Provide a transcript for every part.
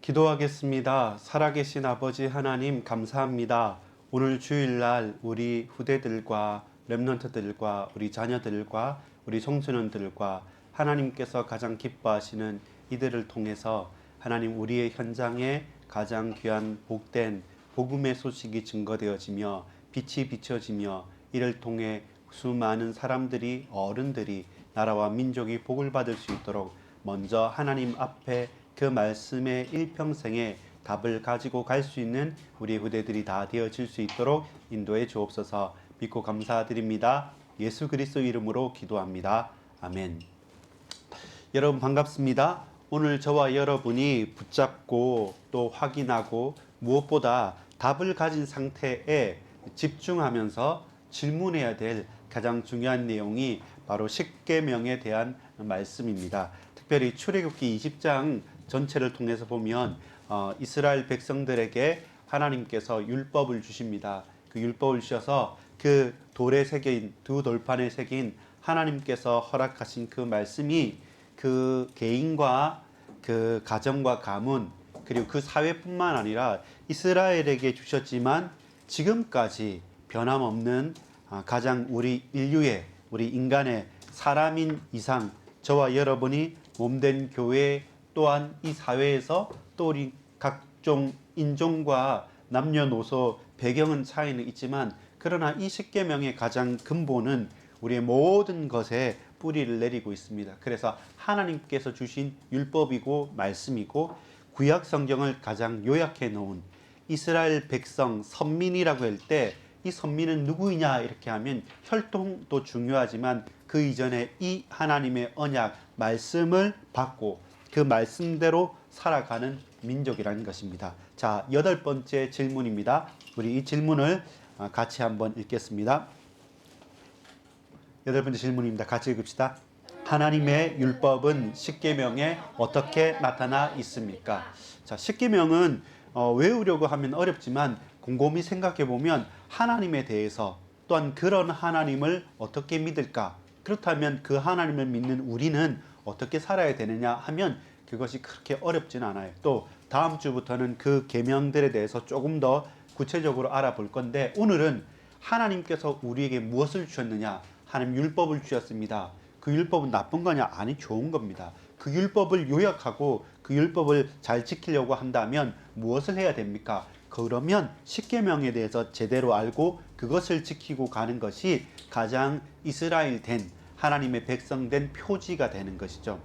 기도하겠습니다. 살아계신 아버지 하나님 감사합니다. 오늘 주일날 우리 후대들과 렘넌트들과 우리 자녀들과 우리 청소년들과 하나님께서 가장 기뻐하시는 이들을 통해서 하나님 우리의 현장에 가장 귀한 복된 복음의 소식이 증거되어지며 빛이 비춰지며 이를 통해 수많은 사람들이 어른들이 나라와 민족이 복을 받을 수 있도록 먼저 하나님 앞에 그 말씀의 일평생에 답을 가지고 갈 수 있는 우리 후대들이 다 되어질 수 있도록 인도해 주옵소서. 믿고 감사드립니다. 예수 그리스도 이름으로 기도합니다. 아멘. 여러분 반갑습니다. 오늘 저와 여러분이 붙잡고 또 확인하고 무엇보다 답을 가진 상태에 집중하면서 질문해야 될 가장 중요한 내용이 바로 십계명에 대한 말씀입니다. 특별히 출애굽기 20장 전체를 통해서 보면 이스라엘 백성들에게 하나님께서 율법을 주십니다. 그 율법을 주셔서 그 돌에 새긴 두 돌판에 새긴 하나님께서 허락하신 그 말씀이 그 개인과 그 가정과 가문 그리고 그 사회뿐만 아니라 이스라엘에게 주셨지만 지금까지 변함없는 가장 우리 인류의 우리 인간의 사람인 이상 저와 여러분이 몸된 교회 또한 이 사회에서 또 우리 각종 인종과 남녀노소 배경은 차이는 있지만 그러나 이 십계명의 가장 근본은 우리의 모든 것에 뿌리를 내리고 있습니다. 그래서 하나님께서 주신 율법이고 말씀이고 구약 성경을 가장 요약해 놓은 이스라엘 백성 선민이라고 할 때 이 선민은 누구이냐 이렇게 하면 혈통도 중요하지만 그 이전에 이 하나님의 언약 말씀을 받고 그 말씀대로 살아가는 민족이라는 것입니다. 자, 8번째 질문입니다. 우리 이 질문을 같이 한번 읽겠습니다. 8번째 질문입니다. 같이 읽읍시다. 하나님의 율법은 십계명에 어떻게 나타나 있습니까? 자, 십계명은 외우려고 하면 어렵지만 곰곰이 생각해 보면 하나님에 대해서 또한 그런 하나님을 어떻게 믿을까? 그렇다면 그 하나님을 믿는 우리는 어떻게 살아야 되느냐 하면 그것이 그렇게 어렵진 않아요. 또 다음 주부터는 그 계명들에 대해서 조금 더 구체적으로 알아볼 건데 오늘은 하나님께서 우리에게 무엇을 주셨느냐? 하나님 율법을 주셨습니다. 그 율법은 나쁜 거냐? 아니, 좋은 겁니다. 그 율법을 요약하고 그 율법을 잘 지키려고 한다면 무엇을 해야 됩니까? 그러면 십계명에 대해서 제대로 알고 그것을 지키고 가는 것이 가장 이스라엘 된 하나님의 백성 된 표지가 되는 것이죠.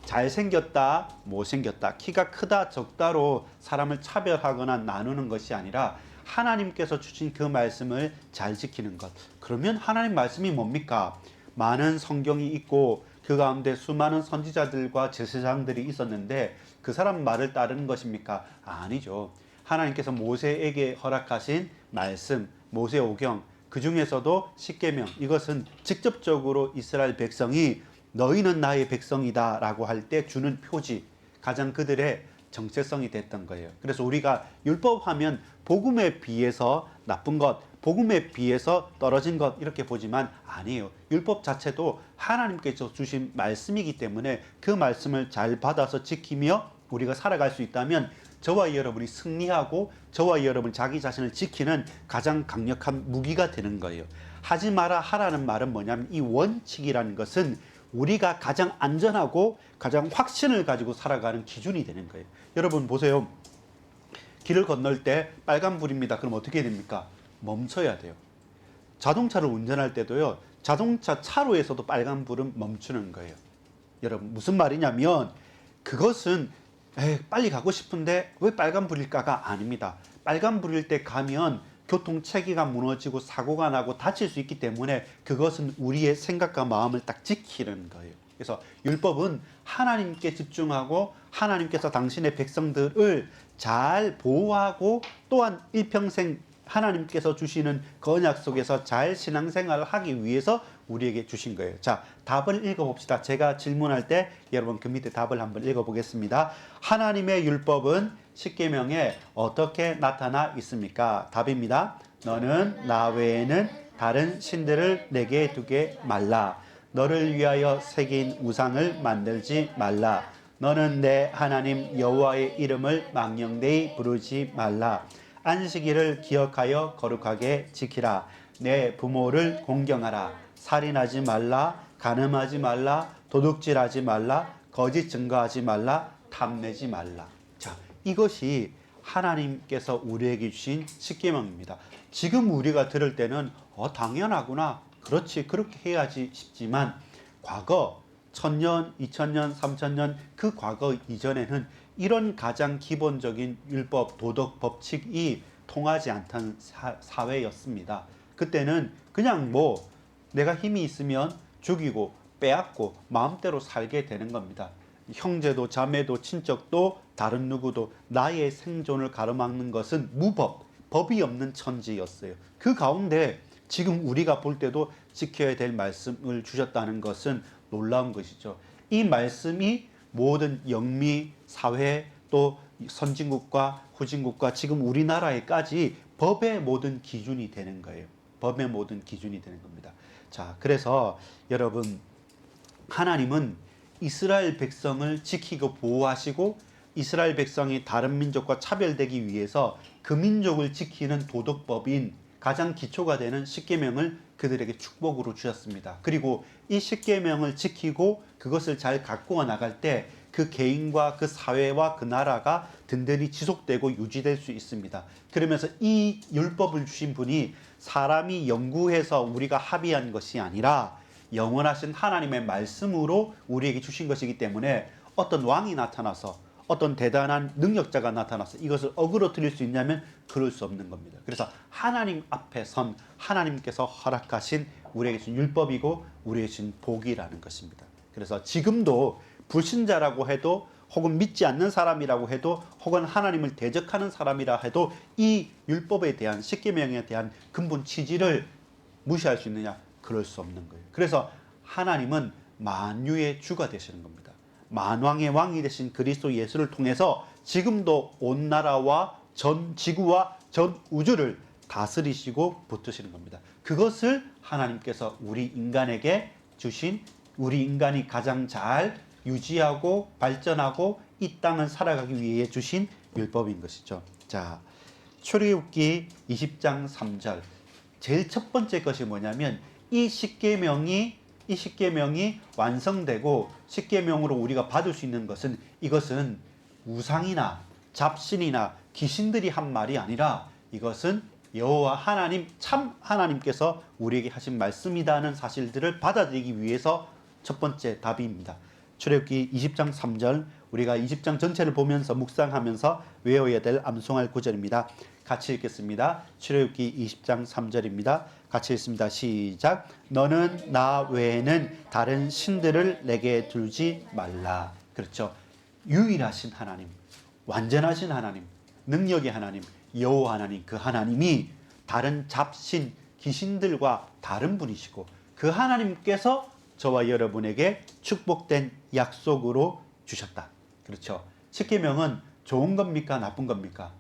잘생겼다, 못생겼다, 키가 크다, 적다로 사람을 차별하거나 나누는 것이 아니라 하나님께서 주신 그 말씀을 잘 지키는 것. 그러면 하나님 말씀이 뭡니까? 많은 성경이 있고 그 가운데 수많은 선지자들과 제사장들이 있었는데 그 사람 말을 따르는 것입니까? 아니죠. 하나님께서 모세에게 허락하신 말씀, 모세오경, 그 중에서도 십계명, 이것은 직접적으로 이스라엘 백성이 너희는 나의 백성이다 라고 할 때 주는 표지, 가장 그들의 정체성이 됐던 거예요. 그래서 우리가 율법하면 복음에 비해서 나쁜 것, 복음에 비해서 떨어진 것 이렇게 보지만 아니에요. 율법 자체도 하나님께서 주신 말씀이기 때문에 그 말씀을 잘 받아서 지키며 우리가 살아갈 수 있다면 저와 여러분이 승리하고 저와 여러분 자기 자신을 지키는 가장 강력한 무기가 되는 거예요. 하지 마라 하라는 말은 뭐냐면 이 원칙이라는 것은 우리가 가장 안전하고 가장 확신을 가지고 살아가는 기준이 되는 거예요. 여러분 보세요. 길을 건널 때 빨간불입니다. 그럼 어떻게 됩니까? 멈춰야 돼요. 자동차를 운전할 때도요. 자동차 차로에서도 빨간불은 멈추는 거예요. 여러분 무슨 말이냐면 그것은 빨리 가고 싶은데 왜 빨간불일까가 아닙니다. 빨간불일 때 가면 교통 체계가 무너지고 사고가 나고 다칠 수 있기 때문에 그것은 우리의 생각과 마음을 딱 지키는 거예요. 그래서 율법은 하나님께 집중하고 하나님께서 당신의 백성들을 잘 보호하고 또한 일평생 하나님께서 주시는 그 언약 속에서 잘 신앙생활을 하기 위해서 우리에게 주신 거예요. 자, 답을 읽어봅시다. 제가 질문할 때 여러분 그 밑에 답을 한번 읽어보겠습니다. 하나님의 율법은 십계명에 어떻게 나타나 있습니까? 답입니다. 너는 나 외에는 다른 신들을 내게 두게 말라. 너를 위하여 새긴 우상을 만들지 말라. 너는 내 하나님 여호와의 이름을 망령되이 부르지 말라. 안식일을 기억하여 거룩하게 지키라. 내 부모를 공경하라. 살인하지 말라. 간음하지 말라. 도둑질하지 말라. 거짓 증거하지 말라. 탐내지 말라. 자, 이것이 하나님께서 우리에게 주신 십계명입니다. 지금 우리가 들을 때는 당연하구나. 그렇지, 그렇게 해야지 싶지만 과거 1000년, 2000년, 3000년 그 과거 이전에는 이런 가장 기본적인 율법, 도덕, 법칙이 통하지 않던 사회였습니다. 그때는 그냥 내가 힘이 있으면 죽이고 빼앗고 마음대로 살게 되는 겁니다. 형제도 자매도 친척도 다른 누구도 나의 생존을 가로막는 것은 무법, 법이 없는 천지였어요. 그 가운데 지금 우리가 볼 때도 지켜야 될 말씀을 주셨다는 것은 놀라운 것이죠. 이 말씀이 모든 영미, 사회, 또 선진국과 후진국과 지금 우리나라에까지 법의 모든 기준이 되는 거예요. 법의 모든 기준이 되는 겁니다. 자, 그래서 여러분, 하나님은 이스라엘 백성을 지키고 보호하시고 이스라엘 백성이 다른 민족과 차별되기 위해서 그 민족을 지키는 도덕법인 가장 기초가 되는 십계명을 그들에게 축복으로 주셨습니다. 그리고 이 십계명을 지키고 그것을 잘 가꾸어 나갈 때 그 개인과 그 사회와 그 나라가 든든히 지속되고 유지될 수 있습니다. 그러면서 이 율법을 주신 분이 사람이 연구해서 우리가 합의한 것이 아니라 영원하신 하나님의 말씀으로 우리에게 주신 것이기 때문에 어떤 왕이 나타나서 어떤 대단한 능력자가 나타나서 이것을 어그러뜨릴 수 있냐면 그럴 수 없는 겁니다. 그래서 하나님 앞에 선 하나님께서 허락하신 우리에게 준 율법이고 우리에게 준 복이라는 것입니다. 그래서 지금도 불신자라고 해도 혹은 믿지 않는 사람이라고 해도 혹은 하나님을 대적하는 사람이라 해도 이 율법에 대한 십계명에 대한 근본 취지를 무시할 수 있느냐? 그럴 수 없는 거예요. 그래서 하나님은 만유의 주가 되시는 겁니다. 만왕의 왕이 되신 그리스도 예수를 통해서 지금도 온 나라와 전 지구와 전 우주를 다스리시고 붙드시는 겁니다. 그것을 하나님께서 우리 인간에게 주신, 우리 인간이 가장 잘 유지하고 발전하고 이 땅을 살아가기 위해 주신 율법인 것이죠. 자, 출애굽기 20장 3절. 제일 첫 번째 것이 뭐냐면 이 십계명이 완성되고 십계명으로 우리가 받을 수 있는 것은 이것은 우상이나 잡신이나 귀신들이 한 말이 아니라 이것은 여호와 하나님, 참 하나님께서 우리에게 하신 말씀이라는 사실들을 받아들이기 위해서 첫 번째 답입니다. 출애굽기 20장 3절, 우리가 20장 전체를 보면서 묵상하면서 외워야 될 암송할 구절입니다. 같이 읽겠습니다. 출애굽기 20장 3절입니다. 같이 읽습니다. 시작. 너는 나 외에는 다른 신들을 내게 두지 말라. 그렇죠. 유일하신 하나님, 완전하신 하나님, 능력의 하나님, 여호와 하나님, 그 하나님이 다른 잡신, 귀신들과 다른 분이시고 그 하나님께서 저와 여러분에게 축복된 약속으로 주셨다. 그렇죠. 십계명은 좋은 겁니까? 나쁜 겁니까?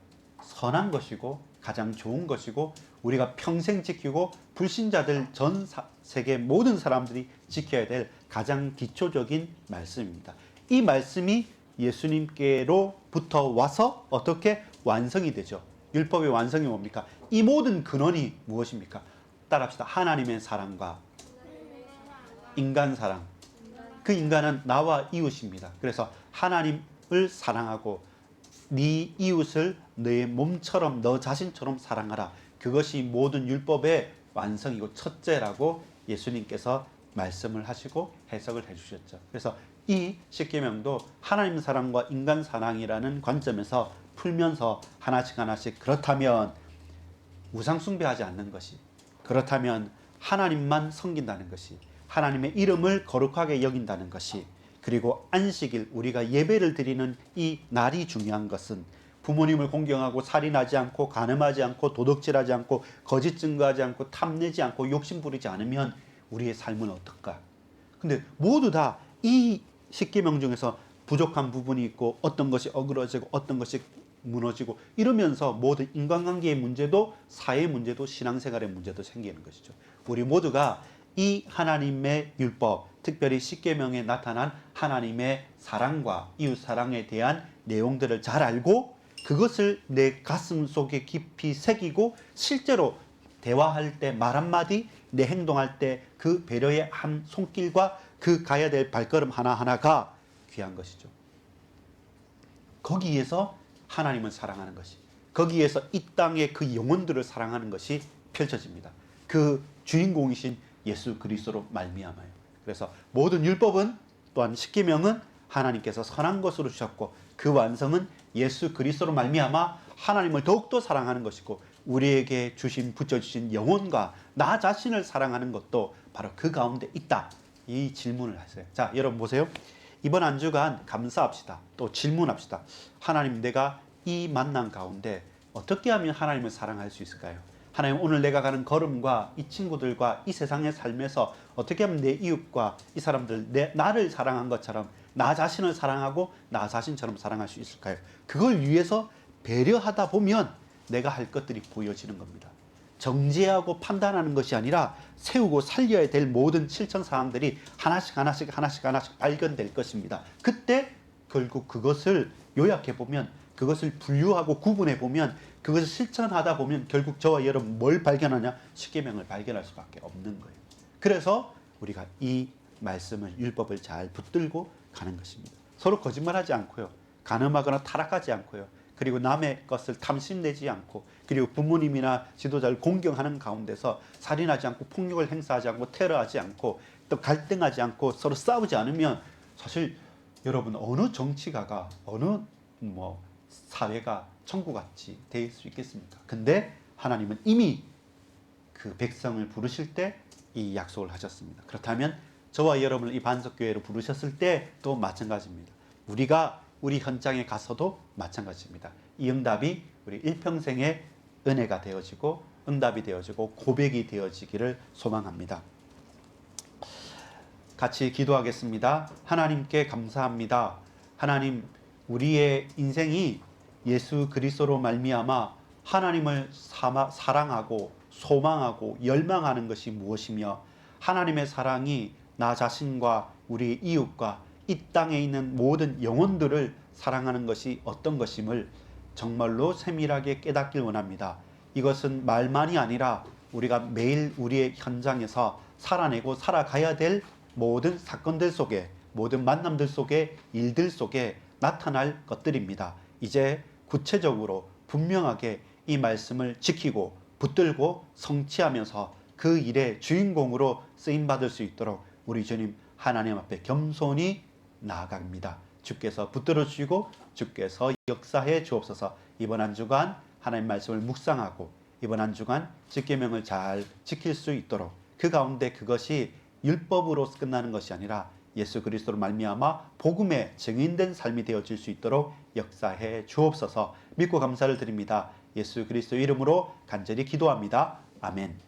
선한 것이고 가장 좋은 것이고 우리가 평생 지키고 불신자들 전 세계 모든 사람들이 지켜야 될 가장 기초적인 말씀입니다. 이 말씀이 예수님께로부터 와서 어떻게 완성이 되죠? 율법의 완성이 뭡니까? 이 모든 근원이 무엇입니까? 따라합시다. 하나님의 사랑과 인간 사랑. 그 인간은 나와 이웃입니다. 그래서 하나님을 사랑하고 네 이웃을 너의 몸처럼 너 자신처럼 사랑하라. 그것이 모든 율법의 완성이고 첫째라고 예수님께서 말씀을 하시고 해석을 해주셨죠. 그래서 이 십계명도 하나님 사랑과 인간 사랑이라는 관점에서 풀면서 하나씩 그렇다면 우상 숭배하지 않는 것이, 그렇다면 하나님만 섬긴다는 것이, 하나님의 이름을 거룩하게 여긴다는 것이, 그리고 안식일 우리가 예배를 드리는 이 날이 중요한 것은 부모님을 공경하고 살인하지 않고 간음하지 않고 도둑질하지 않고 거짓 증거하지 않고 탐내지 않고 욕심 부리지 않으면 우리의 삶은 어떨까? 근데 모두 다 이 십계명 중에서 부족한 부분이 있고 어떤 것이 어그러지고 어떤 것이 무너지고 이러면서 모든 인간관계의 문제도 사회 문제도 신앙생활의 문제도 생기는 것이죠. 우리 모두가 이 하나님의 율법, 특별히 십계명에 나타난 하나님의 사랑과 이웃 사랑에 대한 내용들을 잘 알고 그것을 내 가슴 속에 깊이 새기고 실제로 대화할 때 말 한마디, 내 행동할 때 그 배려의 한 손길과 그 가야 될 발걸음 하나하나가 귀한 것이죠. 거기에서 하나님을 사랑하는 것이, 거기에서 이 땅의 그 영혼들을 사랑하는 것이 펼쳐집니다. 그 주인공이신 예수 그리스도로 말미암아요. 그래서 모든 율법은 또한 십계명은 하나님께서 선한 것으로 주셨고 그 완성은 예수 그리스도로 말미암아 하나님을 더욱더 사랑하는 것이고 우리에게 붙여주신 영혼과 나 자신을 사랑하는 것도 바로 그 가운데 있다. 이 질문을 하세요. 자, 여러분 보세요. 이번 한 주간 감사합시다. 또 질문합시다. 하나님, 내가 이 만남 가운데 어떻게 하면 하나님을 사랑할 수 있을까요? 하나님, 오늘 내가 가는 걸음과 이 친구들과 이 세상의 삶에서 어떻게 하면 내 이웃과 이 사람들, 나를 사랑한 것처럼 나 자신을 사랑하고 나 자신처럼 사랑할 수 있을까요? 그걸 위해서 배려하다 보면 내가 할 것들이 보여지는 겁니다. 정죄하고 판단하는 것이 아니라 세우고 살려야 될 모든 실천 사항들이 하나씩 발견될 것입니다. 그때 결국 그것을 요약해 보면, 그것을 분류하고 구분해 보면, 그것을 실천하다 보면 결국 저와 여러분 뭘 발견하냐? 십계명을 발견할 수밖에 없는 거예요. 그래서 우리가 이 말씀을, 율법을 잘 붙들고 가는 것입니다. 서로 거짓말하지 않고요, 간음하거나 타락하지 않고요, 그리고 남의 것을 탐심내지 않고, 그리고 부모님이나 지도자를 공경하는 가운데서 살인하지 않고, 폭력을 행사하지 않고, 테러하지 않고, 또 갈등하지 않고, 서로 싸우지 않으면 사실 여러분 어느 정치가가, 어느 사회가 천국같이 될 수 있겠습니까? 근데 하나님은 이미 그 백성을 부르실 때 이 약속을 하셨습니다. 그렇다면 저와 여러분을 이 반석교회로 부르셨을 때 또 마찬가지입니다. 우리가 우리 현장에 가서도 마찬가지입니다. 이 응답이 우리 일평생의 은혜가 되어지고 응답이 되어지고 고백이 되어지기를 소망합니다. 같이 기도하겠습니다. 하나님께 감사합니다. 하나님, 우리의 인생이 예수 그리스도로 말미암아 하나님을 사랑하고 소망하고 열망하는 것이 무엇이며, 하나님의 사랑이 나 자신과 우리 이웃과 이 땅에 있는 모든 영혼들을 사랑하는 것이 어떤 것임을 정말로 세밀하게 깨닫길 원합니다. 이것은 말만이 아니라 우리가 매일 우리의 현장에서 살아내고 살아가야 될 모든 사건들 속에, 모든 만남들 속에, 일들 속에 나타날 것들입니다. 이제 구체적으로 분명하게 이 말씀을 지키고 붙들고 성취하면서 그 일의 주인공으로 쓰임받을 수 있도록 우리 주님 하나님 앞에 겸손히 나아갑니다. 주께서 붙들어 주시고 주께서 역사해 주옵소서. 이번 한 주간 하나님 말씀을 묵상하고 이번 한 주간 십계명을 잘 지킬 수 있도록, 그 가운데 그것이 율법으로 끝나는 것이 아니라 예수 그리스도로 말미암아 복음의 증인된 삶이 되어질 수 있도록 역사해 주옵소서. 믿고 감사를 드립니다. 예수 그리스도 이름으로 간절히 기도합니다. 아멘.